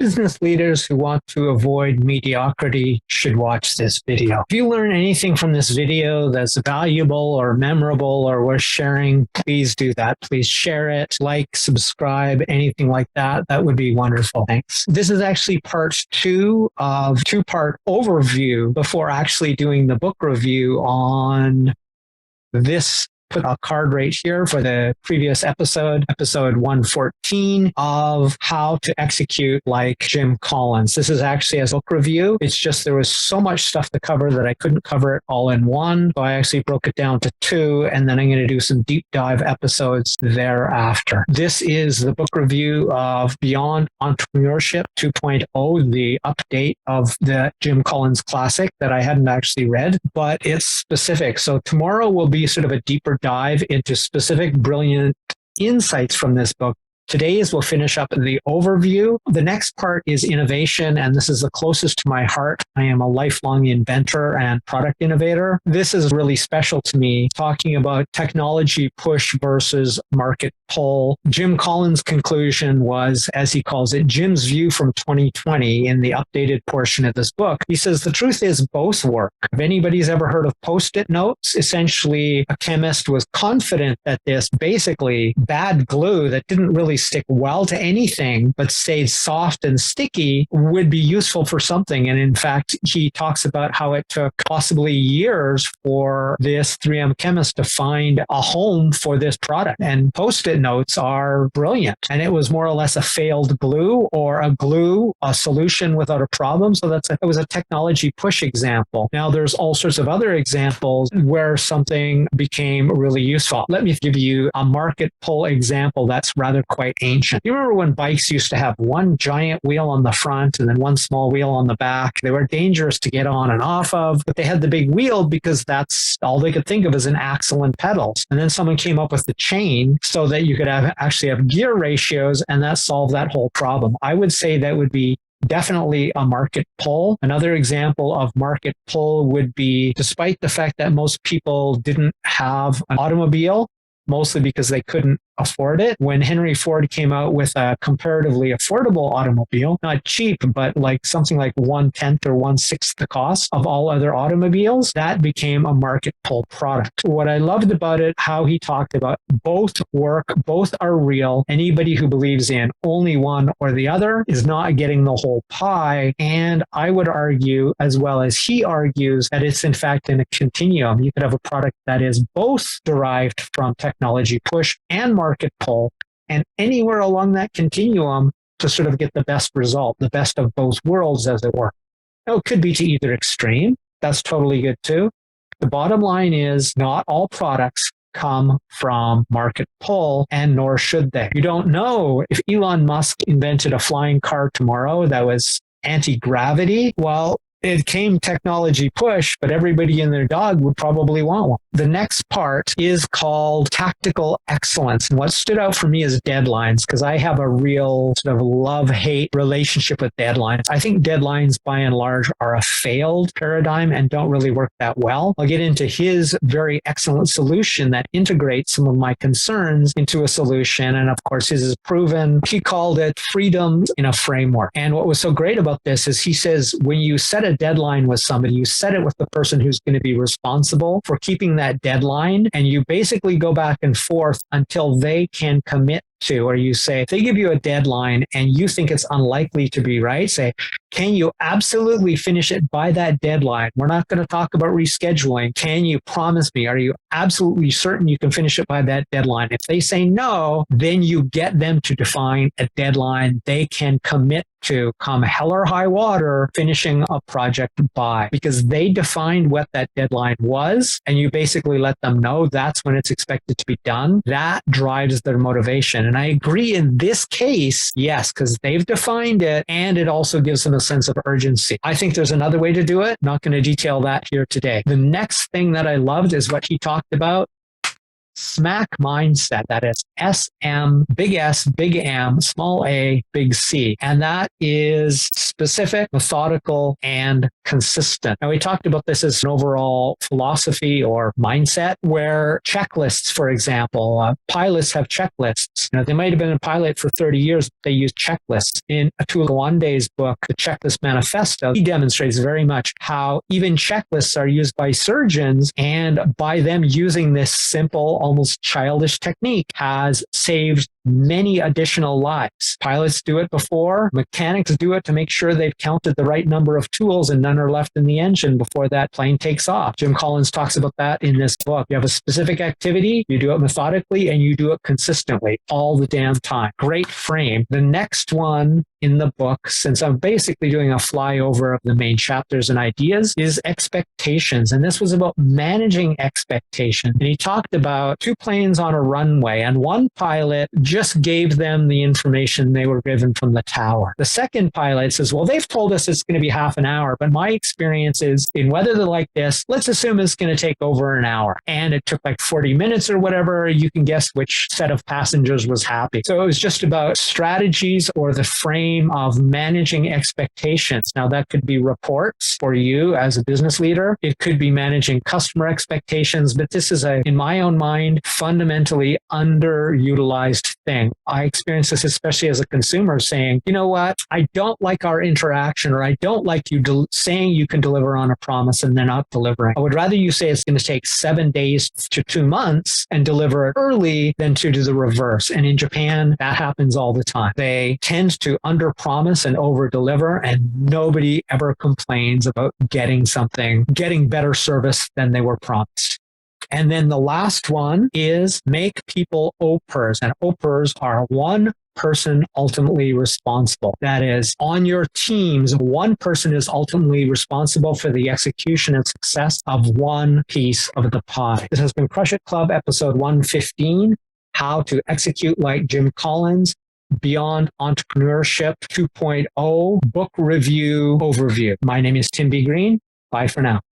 Business leaders who want to avoid mediocrity should watch this video. If you learn anything from this video that's valuable or memorable or worth sharing, please do that. Please share it, like, subscribe, anything like that. That would be wonderful. Thanks. This is actually part 2 of two-part overview before actually doing the book review on this. Put a card right here for the previous episode 114 of how to execute like Jim Collins. This is actually a book review. It's just there was so much stuff to cover that I couldn't cover it all in one. So I actually broke it down to 2, and then I'm going to do some deep dive episodes thereafter. This is the book review of Beyond Entrepreneurship 2.0, the update of the Jim Collins classic that I hadn't actually read, but it's specific. So tomorrow will be sort of a deeper dive into specific brilliant insights from this book. Today's we'll finish up the overview. The next part is innovation, and this is the closest to my heart. I am a lifelong inventor and product innovator. This is really special to me, talking about technology push versus market pull. Jim Collins' conclusion was, as he calls it, Jim's view from 2020 in the updated portion of this book. He says, the truth is both work. If anybody's ever heard of Post-it notes, essentially a chemist was confident that this basically bad glue that didn't really stick well to anything but stayed soft and sticky would be useful for something. And in fact, he talks about how it took possibly years for this 3M chemist to find a home for this product. And Post-it notes are brilliant. And it was more or less a failed glue, or a solution without a problem. So it was a technology push example. Now there's all sorts of other examples where something became really useful. Let me give you a market pull example that's rather quite ancient. You remember when bikes used to have one giant wheel on the front and then one small wheel on the back? They were dangerous to get on and off of, but they had the big wheel because that's all they could think of as an axle and pedals. And then someone came up with the chain so that you could actually have gear ratios, and that solved that whole problem. I would say that would be definitely a market pull. Another example of market pull would be, despite the fact that most people didn't have an automobile, mostly because they couldn't afford it. When Henry Ford came out with a comparatively affordable automobile, not cheap, but like something like 1/10 or 1/6 the cost of all other automobiles, that became a market pull product. What I loved about it, how he talked about both work, both are real. Anybody who believes in only one or the other is not getting the whole pie. And I would argue, as well as he argues, that it's in fact in a continuum. You could have a product that is both derived from technology push and market pull, and anywhere along that continuum to sort of get the best result, the best of both worlds, as it were. Now, it could be to either extreme. That's totally good too. The bottom line is not all products come from market pull, and nor should they. You don't know if Elon Musk invented a flying car tomorrow that was anti-gravity. Well, it came technology push, but everybody and their dog would probably want one. The next part is called tactical excellence. And what stood out for me is deadlines, because I have a real sort of love-hate relationship with deadlines. I think deadlines, by and large, are a failed paradigm and don't really work that well. I'll get into his very excellent solution that integrates some of my concerns into a solution. And of course, his is proven. He called it freedom in a framework. And what was so great about this is he says, when you set a deadline with somebody, you set it with the person who's going to be responsible for keeping that deadline, and you basically go back and forth until they can commit to, or you say, if they give you a deadline and you think it's unlikely to be right, say, can you absolutely finish it by that deadline? We're not going to talk about rescheduling. Can you promise me? Are you absolutely certain you can finish it by that deadline? If they say no, then you get them to define a deadline they can commit to, come hell or high water, finishing a project by, because they defined what that deadline was, and you basically let them know that's when it's expected to be done. That drives their motivation. And I agree in this case, yes, because they've defined it, and it also gives them a sense of urgency. I think there's another way to do it. Not going to detail that here today. The next thing that I loved is what he talked about SMAC mindset. That is SM, big S, big M, small a, big C. And that is specific, methodical, and consistent. Now, we talked about this as an overall philosophy or mindset where checklists, for example, pilots have checklists. They might have been a pilot for 30 years, but they use checklists. In Atul Gawande's book, The Checklist Manifesto, he demonstrates very much how even checklists are used by surgeons, and by them using this simple, almost childish technique has saved many additional lives. Pilots do it before, mechanics do it to make sure they've counted the right number of tools and none are left in the engine before that plane takes off. Jim Collins talks about that in this book. You have a specific activity, you do it methodically, and you do it consistently all the damn time. Great frame. The next one in the book, since I'm basically doing a flyover of the main chapters and ideas, is expectations. And this was about managing expectations. And he talked about two planes on a runway, and one pilot just gave them the information they were given from the tower. The second pilot says, well, they've told us it's going to be half an hour, but my experience is in weather like this, let's assume it's going to take over an hour. And it took like 40 minutes or whatever. You can guess which set of passengers was happy. So it was just about strategies or the frame of managing expectations. Now, that could be reports for you as a business leader. It could be managing customer expectations, but this is in my own mind, fundamentally underutilized thing. I experience this especially as a consumer saying, you know what, I don't like our interaction, or I don't like you saying you can deliver on a promise and then not delivering. I would rather you say it's going to take 7 days to 2 months and deliver it early than to do the reverse. And in Japan, that happens all the time. They tend to under-promise and over-deliver, and nobody ever complains about getting better service than they were promised. And then the last one is make people OPERs. And OPERs are one person ultimately responsible. That is, on your teams, one person is ultimately responsible for the execution and success of one piece of the pie. This has been Crush It Club, episode 115, How to Execute Like Jim Collins, Beyond Entrepreneurship 2.0, book review overview. My name is Tim B. Green. Bye for now.